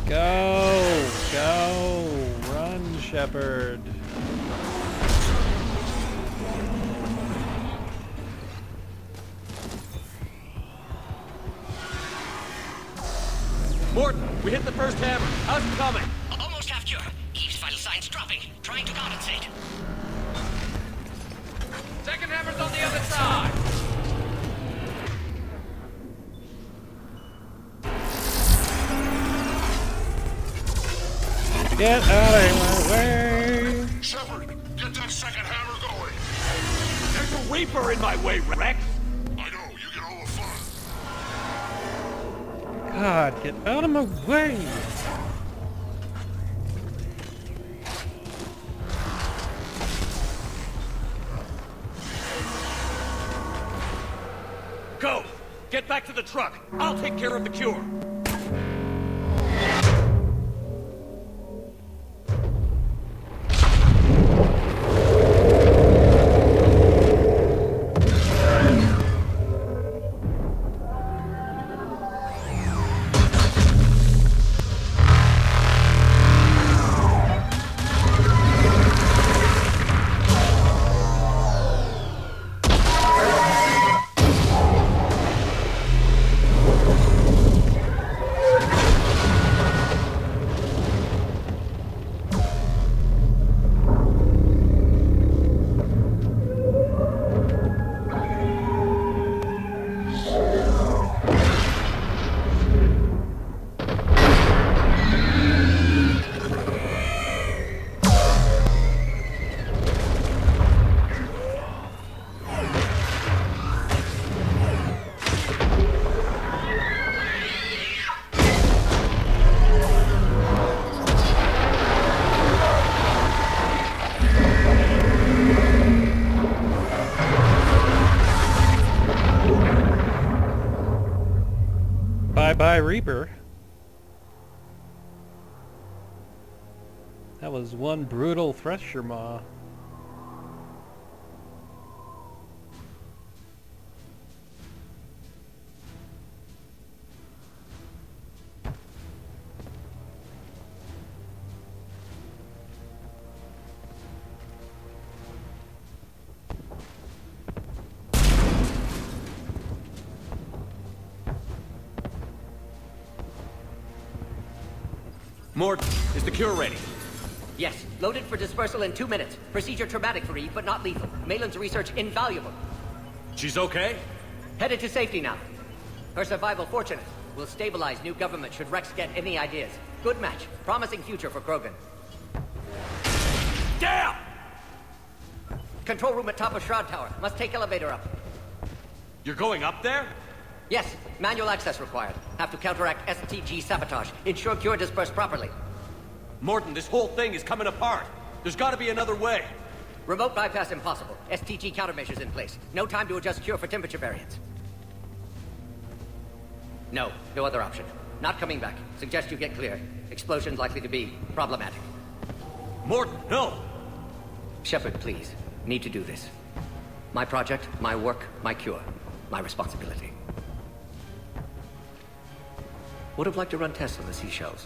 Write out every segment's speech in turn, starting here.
Go! Go! Run, Shepard. Morton, we hit the first hammer. How's it coming? Almost half cure. Eve's vital signs dropping. Trying to compensate. Second hammer's on the other side. Get out of my way! Shepard, get that second hammer going. There's a Reaper in my way, Rex. I know, you get all the fun. God, get out of my way! Go! Get back to the truck. I'll take care of the cure. Bye-bye, Reaper. That was one brutal thresher maw. Morton, is the cure ready? Yes, loaded for dispersal in 2 minutes. Procedure traumatic for Eve, but not lethal. Malin's research invaluable. She's okay? Headed to safety now. Her survival fortunate. Will stabilize new government should Rex get any ideas. Good match. Promising future for Krogan. Damn! Control room at top of Shroud Tower. Must take elevator up. You're going up there? Yes, manual access required. Have to counteract STG sabotage. Ensure cure dispersed properly. Morton, this whole thing is coming apart. There's got to be another way. Remote bypass impossible. STG countermeasures in place. No time to adjust cure for temperature variance. No other option. Not coming back. Suggest you get clear. Explosion's likely to be problematic. Morton, no! Shepard, please. Need to do this. My project, my work, my cure. My responsibility. Would have liked to run tests on the seashells.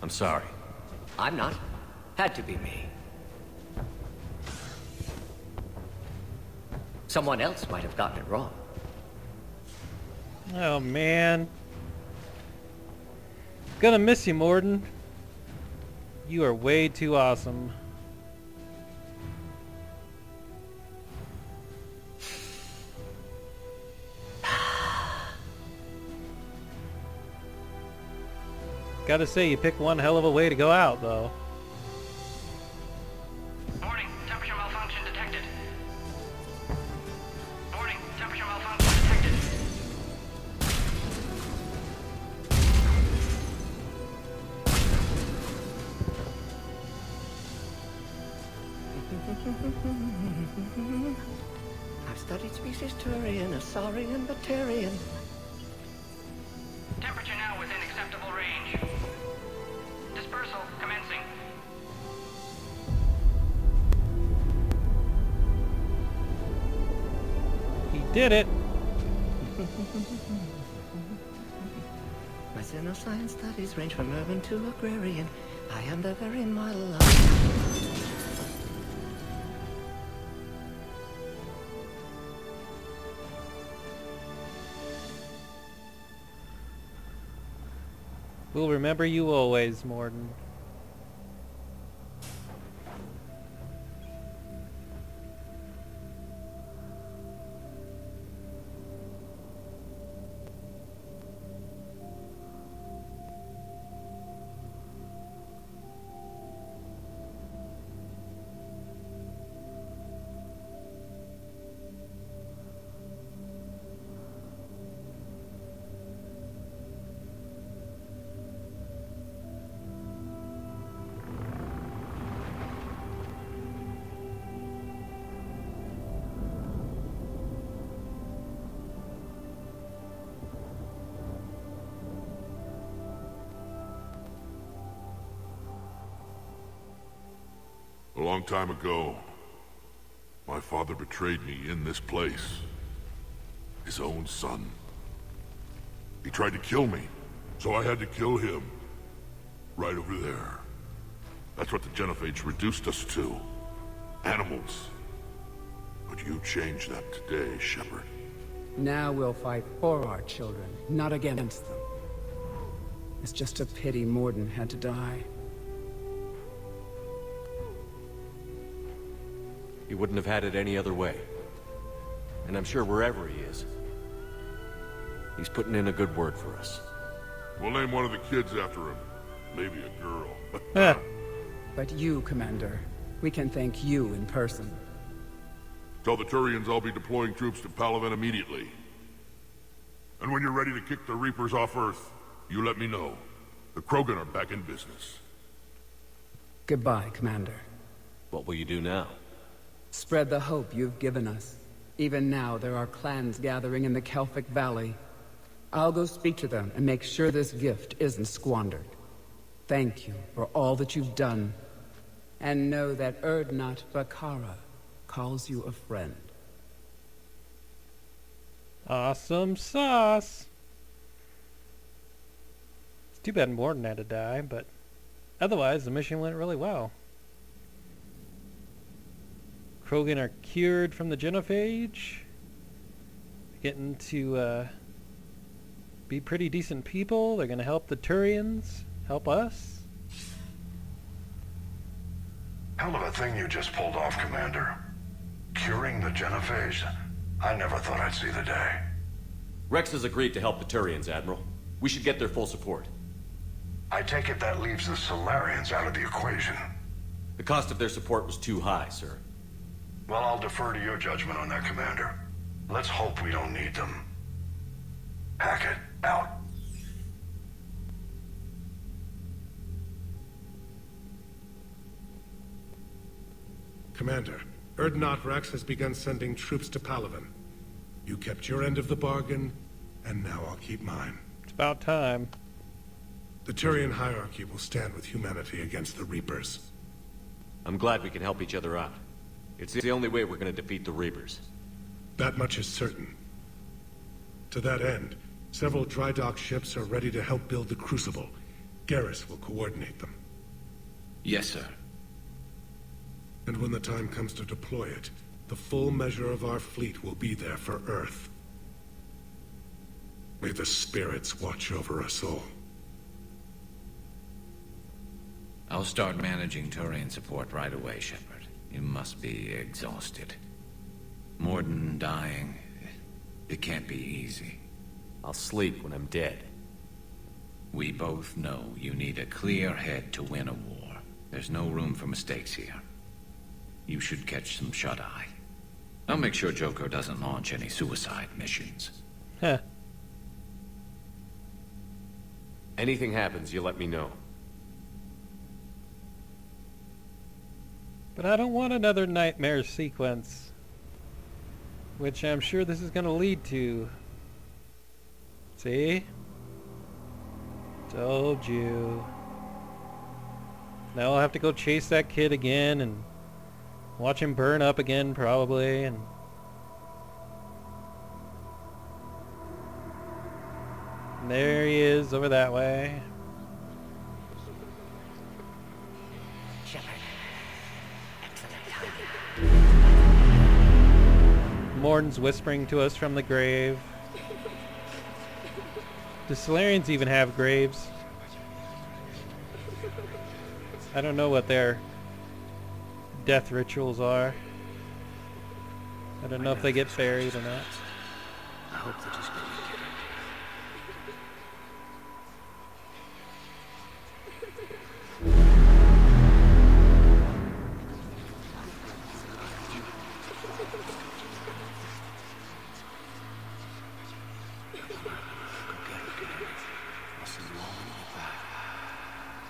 I'm sorry. I'm not. Had to be me. Someone else might have gotten it wrong. Oh man. Gonna miss you, Morton. You are way too awesome. Gotta say, you picked one hell of a way to go out, though. Warning, temperature malfunction detected. Warning, temperature malfunction detected. I've studied species Turian, Asaurian, Batarian. Temperature now within acceptable range. Dispersal commencing. He did it. My science studies range from urban to agrarian. I am the very model of... We'll remember you always, Morden. A long time ago, my father betrayed me in this place. His own son. He tried to kill me, so I had to kill him. Right over there. That's what the Genophage reduced us to. Animals. But you changed that today, Shepard. Now we'll fight for our children, not against them. It's just a pity Morden had to die. He wouldn't have had it any other way. And I'm sure wherever he is, he's putting in a good word for us. We'll name one of the kids after him. Maybe a girl. But you, Commander, we can thank you in person. Tell the Turians I'll be deploying troops to Palaven immediately. And when you're ready to kick the Reapers off Earth, you let me know. The Krogan are back in business. Goodbye, Commander. What will you do now? Spread the hope you've given us. Even now, there are clans gathering in the Kelphic Valley. I'll go speak to them and make sure this gift isn't squandered. Thank you for all that you've done. And know that Erdnot Bakara calls you a friend. Awesome sauce. It's too bad Morden had to die, but otherwise the mission went really well. Krogan are cured from the Genophage. Getting to be pretty decent people. They're going to help the Turians. Help us. Hell of a thing you just pulled off, Commander. Curing the Genophage. I never thought I'd see the day. Rex has agreed to help the Turians, Admiral. We should get their full support. I take it that leaves the Solarians out of the equation. The cost of their support was too high, sir. Well, I'll defer to your judgment on that, Commander. Let's hope we don't need them. Hackett, out. Commander, Erdnot Rex has begun sending troops to Palaven. You kept your end of the bargain, and now I'll keep mine. It's about time. The Turian hierarchy will stand with humanity against the Reapers. I'm glad we can help each other out. It's the only way we're going to defeat the Reapers. That much is certain. To that end, several dry dock ships are ready to help build the Crucible. Garrus will coordinate them. Yes, sir. And when the time comes to deploy it, the full measure of our fleet will be there for Earth. May the spirits watch over us all. I'll start managing Turian support right away, Shepard. You must be exhausted. Morden dying, it can't be easy. I'll sleep when I'm dead. We both know you need a clear head to win a war. There's no room for mistakes here. You should catch some shut-eye. I'll make sure Joko doesn't launch any suicide missions. Heh. Anything happens, you let me know. But I don't want another nightmare sequence. Which I'm sure this is going to lead to. See? Told you. Now I'll have to go chase that kid again and watch him burn up again probably and There he is, over that way. Shepard. Excellent timing. Morden's whispering to us from the grave. Do Solarians even have graves? I don't know what their death rituals are. I don't know if they get buried or not. I hope they're just gonna get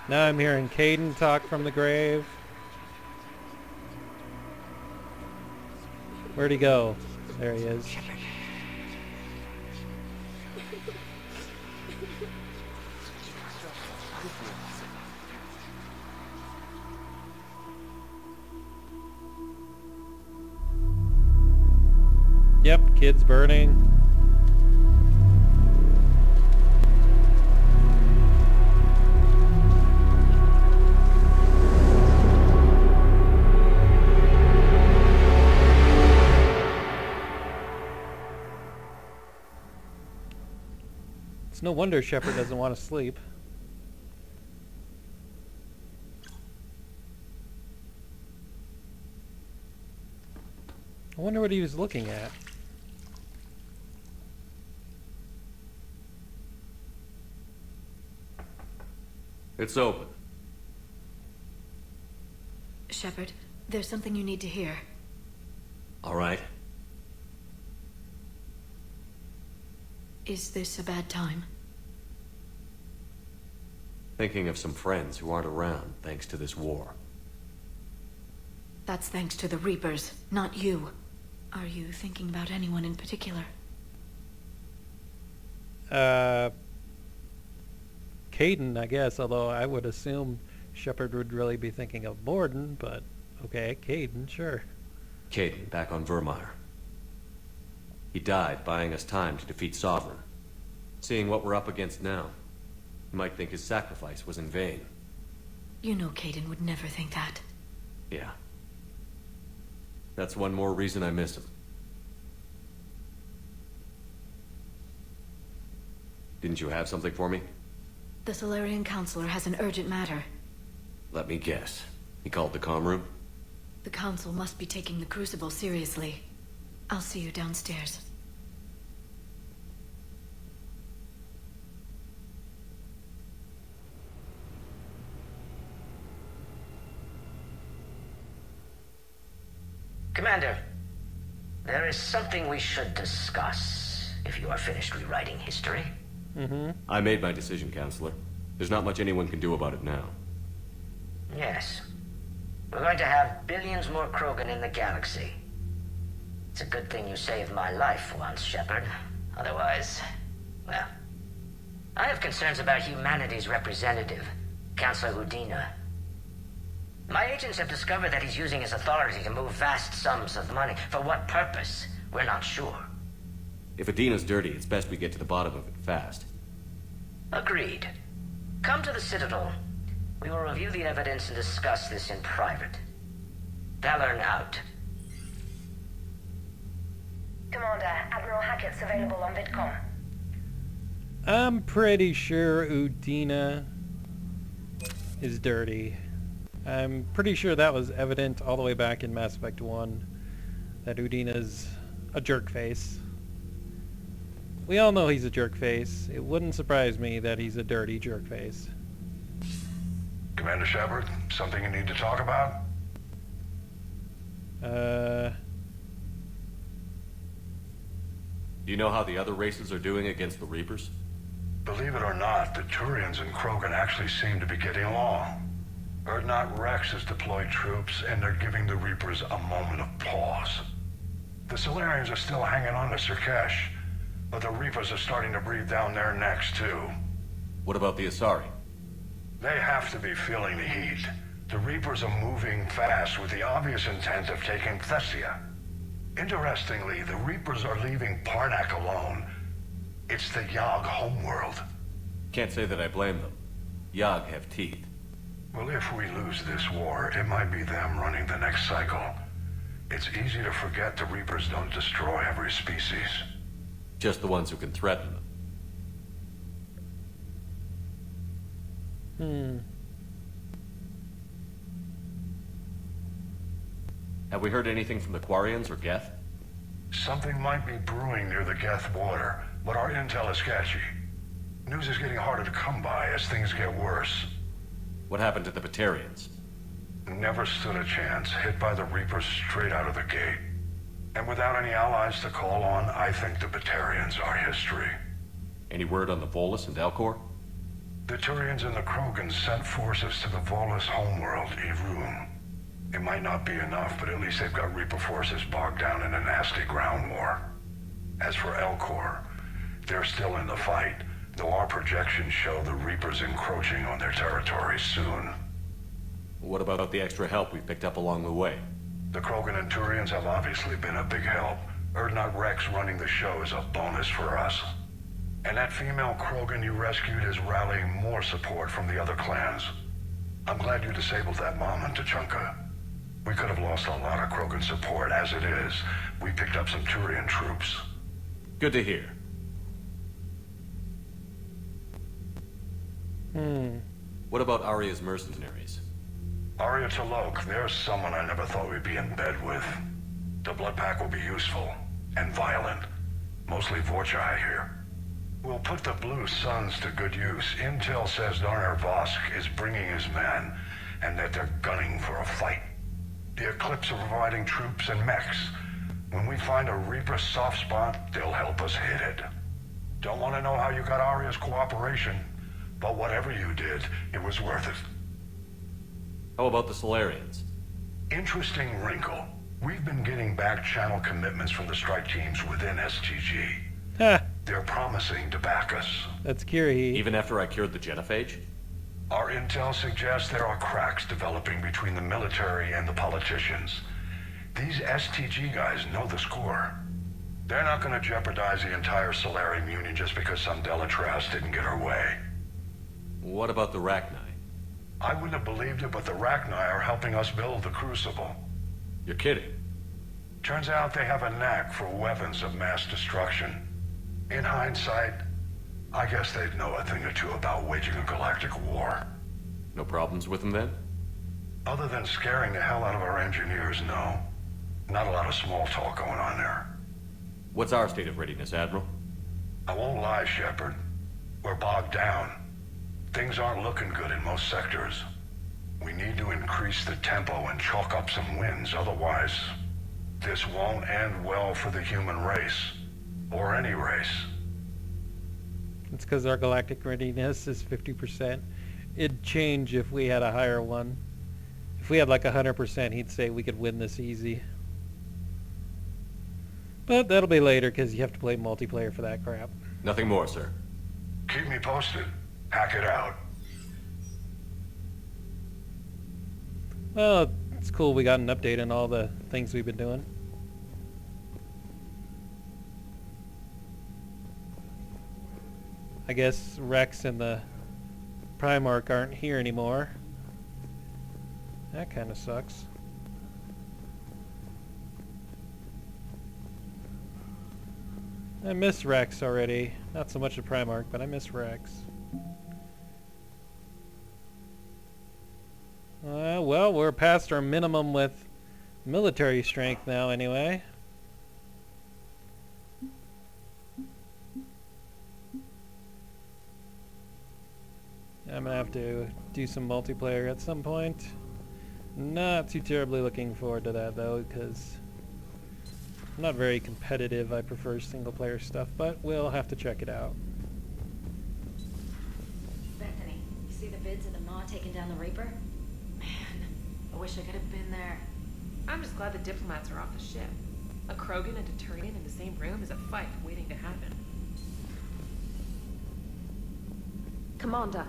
Now I'm hearing Caden talk from the grave. Where'd he go? There he is. Yep, kids burning. It's no wonder Shepard doesn't want to sleep. I wonder what he was looking at. It's open. Shepard, there's something you need to hear. All right. Is this a bad time? Thinking of some friends who aren't around thanks to this war. That's thanks to the Reapers, not you. Are you thinking about anyone in particular? Caden, I guess, although I would assume Shepard would really be thinking of Morden, but okay, Caden, sure. Caden, back on Vermeer. He died buying us time to defeat Sovereign. Seeing what we're up against now, you might think his sacrifice was in vain. You know Caden would never think that. Yeah. That's one more reason I miss him. Didn't you have something for me? The Solarian Counselor has an urgent matter. Let me guess. He called the comm room? The Council must be taking the Crucible seriously. I'll see you downstairs. Commander, there is something we should discuss, if you are finished rewriting history. I made my decision, Counselor. There's not much anyone can do about it now. Yes. We're going to have billions more Krogan in the galaxy. It's a good thing you saved my life once, Shepard. Otherwise, well... I have concerns about humanity's representative, Councillor Udina. My agents have discovered that he's using his authority to move vast sums of money. For what purpose? We're not sure. If Adina's dirty, it's best we get to the bottom of it fast. Agreed. Come to the Citadel. We will review the evidence and discuss this in private. Valorn out. Commander, Admiral Hackett's available on VidCom. I'm pretty sure Udina is dirty. I'm pretty sure that was evident all the way back in Mass Effect 1, that Udina's a jerkface. We all know he's a jerkface. It wouldn't surprise me that he's a dirty jerkface. Commander Shepard, something you need to talk about? Do you know how the other races are doing against the Reapers? Believe it or not, the Turians and Krogan actually seem to be getting along. Urdnot Rex has deployed troops, and they're giving the Reapers a moment of pause. The Solarians are still hanging on to Surkesh, but the Reapers are starting to breathe down their necks, too. What about the Asari? They have to be feeling the heat. The Reapers are moving fast with the obvious intent of taking Thessia. Interestingly, the Reapers are leaving Parnak alone. It's the Yogg homeworld. Can't say that I blame them. Yogg have teeth. Well, if we lose this war, it might be them running the next cycle. It's easy to forget the Reapers don't destroy every species. Just the ones who can threaten them. Have we heard anything from the Quarians or Geth? Something might be brewing near the Geth border, but our intel is sketchy. News is getting harder to come by as things get worse. What happened to the Batarians? Never stood a chance, hit by the Reapers straight out of the gate. And without any allies to call on, I think the Batarians are history. Any word on the Volus and Elcor? The Turians and the Krogan sent forces to the Volus homeworld, Irun. It might not be enough, but at least they've got Reaper forces bogged down in a nasty ground war. As for Elcor, they're still in the fight, though our projections show the Reapers encroaching on their territory soon. What about the extra help we picked up along the way? The Krogan and Turians have obviously been a big help. Urdnot Rex running the show is a bonus for us. And that female Krogan you rescued is rallying more support from the other clans. I'm glad you disabled that bomb in Tuchanka. We could have lost a lot of Krogan support. As it is, we picked up some Turian troops. Good to hear. What about Arya's mercenaries? Arya T'Loak, there's someone I never thought we'd be in bed with. The Blood Pack will be useful, and violent. Mostly Vorchai here. We'll put the Blue Suns to good use. Intel says Darner Vosk is bringing his men, and that they're gunning for a fight. The Eclipse are providing troops and mechs. When we find a Reaper soft spot, they'll help us hit it. Don't want to know how you got Arya's cooperation, but whatever you did, it was worth it. How about the Solarians? Interesting wrinkle. We've been getting back-channel commitments from the strike teams within STG. Ha! They're promising to back us. That's Kiri. Even after I cured the genophage? Our intel suggests there are cracks developing between the military and the politicians. These STG guys know the score. They're not going to jeopardize the entire Solarian Union just because some Delatras didn't get her way. What about the Rachni? I wouldn't have believed it, but the Rachni are helping us build the Crucible. You're kidding. Turns out they have a knack for weapons of mass destruction. In hindsight, I guess they'd know a thing or two about waging a galactic war. No problems with them then? Other than scaring the hell out of our engineers, no. Not a lot of small talk going on there. What's our state of readiness, Admiral? I won't lie, Shepard. We're bogged down. Things aren't looking good in most sectors. We need to increase the tempo and chalk up some wins, otherwise this won't end well for the human race. Or any race. It's because our galactic readiness is 50%. It'd change if we had a higher one. If we had like 100%, he'd say we could win this easy. But that'll be later because you have to play multiplayer for that crap. Nothing more, sir. Keep me posted. Hack it out. Well, it's cool we got an update on all the things we've been doing. I guess Rex and the Primarch aren't here anymore. That kind of sucks. I miss Rex already. Not so much the Primarch, but I miss Rex. Well, we're past our minimum with military strength now anyway. I'm gonna have to do some multiplayer at some point. Not too terribly looking forward to that though, because I'm not very competitive. I prefer single player stuff, but we'll have to check it out. Bethany, you see the vids of the Maw taking down the Reaper? Man, I wish I could have been there. I'm just glad the diplomats are off the ship. A Krogan and a Turian in the same room is a fight waiting to happen. Commander,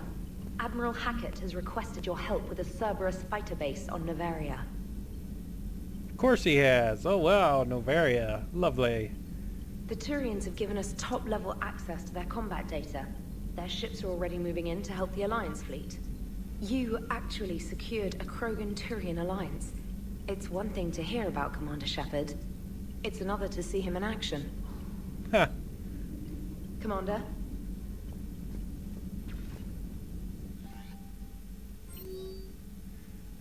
Admiral Hackett has requested your help with a Cerberus fighter base on Of course he has. Oh wow, Novaria. Lovely. The Turians have given us top-level access to their combat data. Their ships are already moving in to help the Alliance fleet. You actually secured a Krogan-Turian alliance. It's one thing to hear about Commander Shepard. It's another to see him in action. Huh. Commander?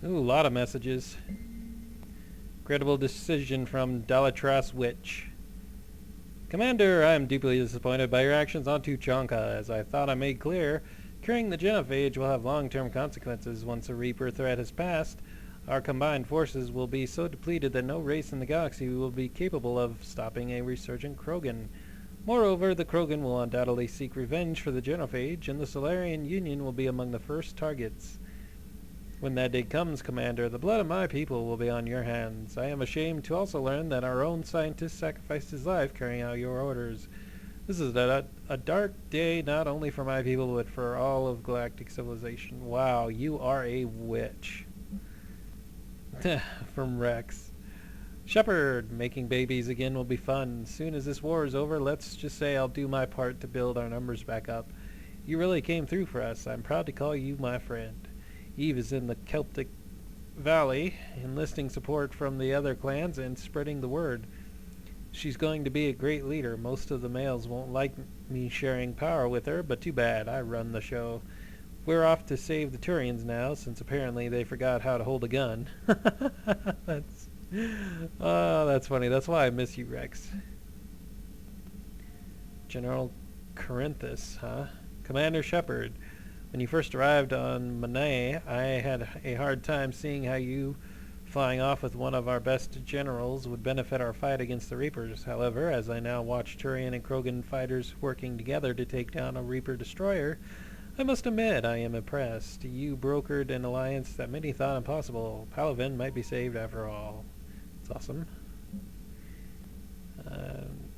Ooh, a lot of messages. Credible decision from Dalatras Witch. Commander, I am deeply disappointed by your actions on Tuchanka. As I thought I made clear, curing the genophage will have long-term consequences. Once a Reaper threat has passed, our combined forces will be so depleted that no race in the galaxy will be capable of stopping a resurgent Krogan. Moreover, the Krogan will undoubtedly seek revenge for the genophage, and the Solarian Union will be among the first targets. When that day comes, Commander, the blood of my people will be on your hands. I am ashamed to also learn that our own scientist sacrificed his life carrying out your orders. This is a dark day not only for my people, but for all of galactic civilization. Wow, you are a witch. From Rex. Shepard, making babies again will be fun. Soon as this war is over, let's just say I'll do my part to build our numbers back up. You really came through for us. I'm proud to call you my friend. Eve is in the Celtic Valley, enlisting support from the other clans and spreading the word. She's going to be a great leader. Most of the males won't like me sharing power with her, but too bad. I run the show. We're off to save the Turians now, since apparently they forgot how to hold a gun. That's funny. That's why I miss you, Rex. General Corinthus, huh? Commander Shepard. When you first arrived on Monet, I had a hard time seeing how you flying off with one of our best generals would benefit our fight against the Reapers. However, as I now watch Turian and Krogan fighters working together to take down a Reaper destroyer, I must admit I am impressed. You brokered an alliance that many thought impossible. Palaven might be saved after all. It's awesome.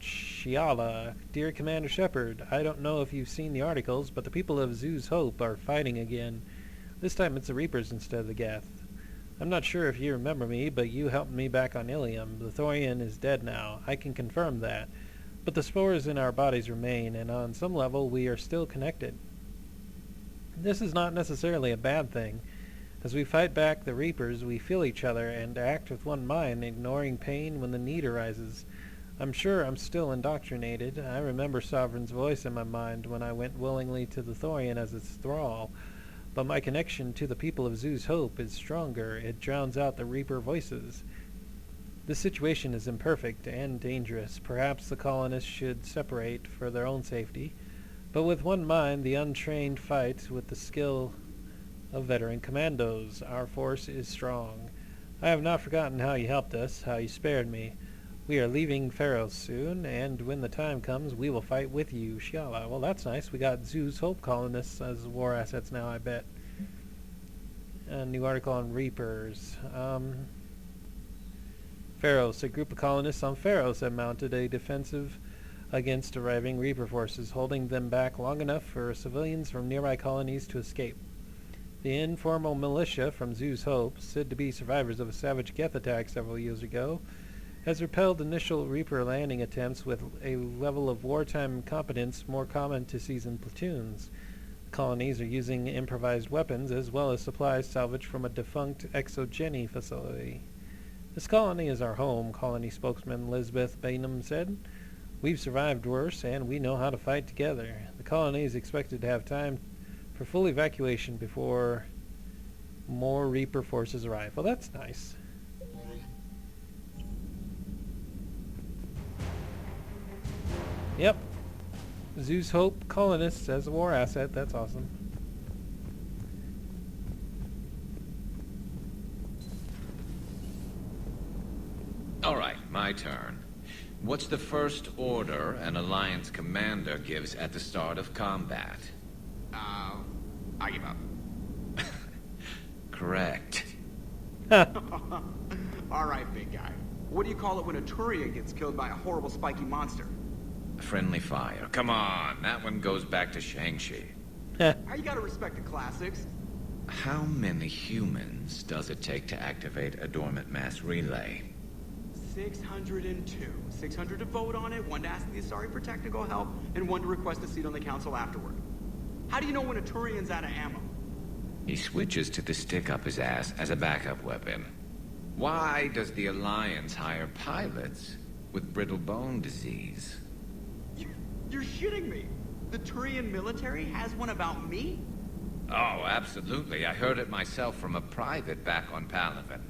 Shiala, dear Commander Shepard, I don't know if you've seen the articles, but the people of Zoo's Hope are fighting again. This time it's the Reapers instead of the Geth. I'm not sure if you remember me, but you helped me back on Ilium. The Thorian is dead now. I can confirm that. But the spores in our bodies remain, and on some level we are still connected. This is not necessarily a bad thing. As we fight back the Reapers, we feel each other and act with one mind, ignoring pain when the need arises. I'm sure I'm still indoctrinated. I remember Sovereign's voice in my mind when I went willingly to the Thorian as its thrall. But my connection to the people of Zoo's Hope is stronger. It drowns out the Reaper voices. This situation is imperfect and dangerous. Perhaps the colonists should separate for their own safety. But with one mind, the untrained fight with the skill of veteran commandos. Our force is strong. I have not forgotten how you helped us, how you spared me. We are leaving Pharos soon, and when the time comes, we will fight with you, Shiala. Well, that's nice. We got Zoo's Hope colonists as war assets now, I bet. A new article on Reapers. Pharos. A group of colonists on Pharos have mounted a defensive against arriving Reaper forces, holding them back long enough for civilians from nearby colonies to escape. The informal militia from Zoo's Hope, said to be survivors of a savage Geth attack several years ago, has repelled initial Reaper landing attempts with a level of wartime competence more common to seasoned platoons. The colonies are using improvised weapons as well as supplies salvaged from a defunct exogeny facility. This colony is our home, colony spokesman Lisbeth Bainham said. We've survived worse, and we know how to fight together. The colony is expected to have time for full evacuation before more Reaper forces arrive. Well, that's nice. Yep. Zoo's Hope colonists as a war asset. That's awesome. All right, my turn. What's the first order an Alliance commander gives at the start of combat? I give up. Correct. All right, big guy. What do you call it when a Turian gets killed by a horrible spiky monster? Friendly fire. Come on, that one goes back to Shang-Chi. You gotta respect the classics. How many humans does it take to activate a dormant mass relay? 602. 600 to vote on it, 1 to ask the Asari for technical help, and 1 to request a seat on the council afterward. How do you know when a Turian's out of ammo? He switches to the stick up his ass as a backup weapon. Why does the Alliance hire pilots with brittle bone disease? You're shitting me! The Turian military has one about me? Oh, absolutely. I heard it myself from a private back on Palaven.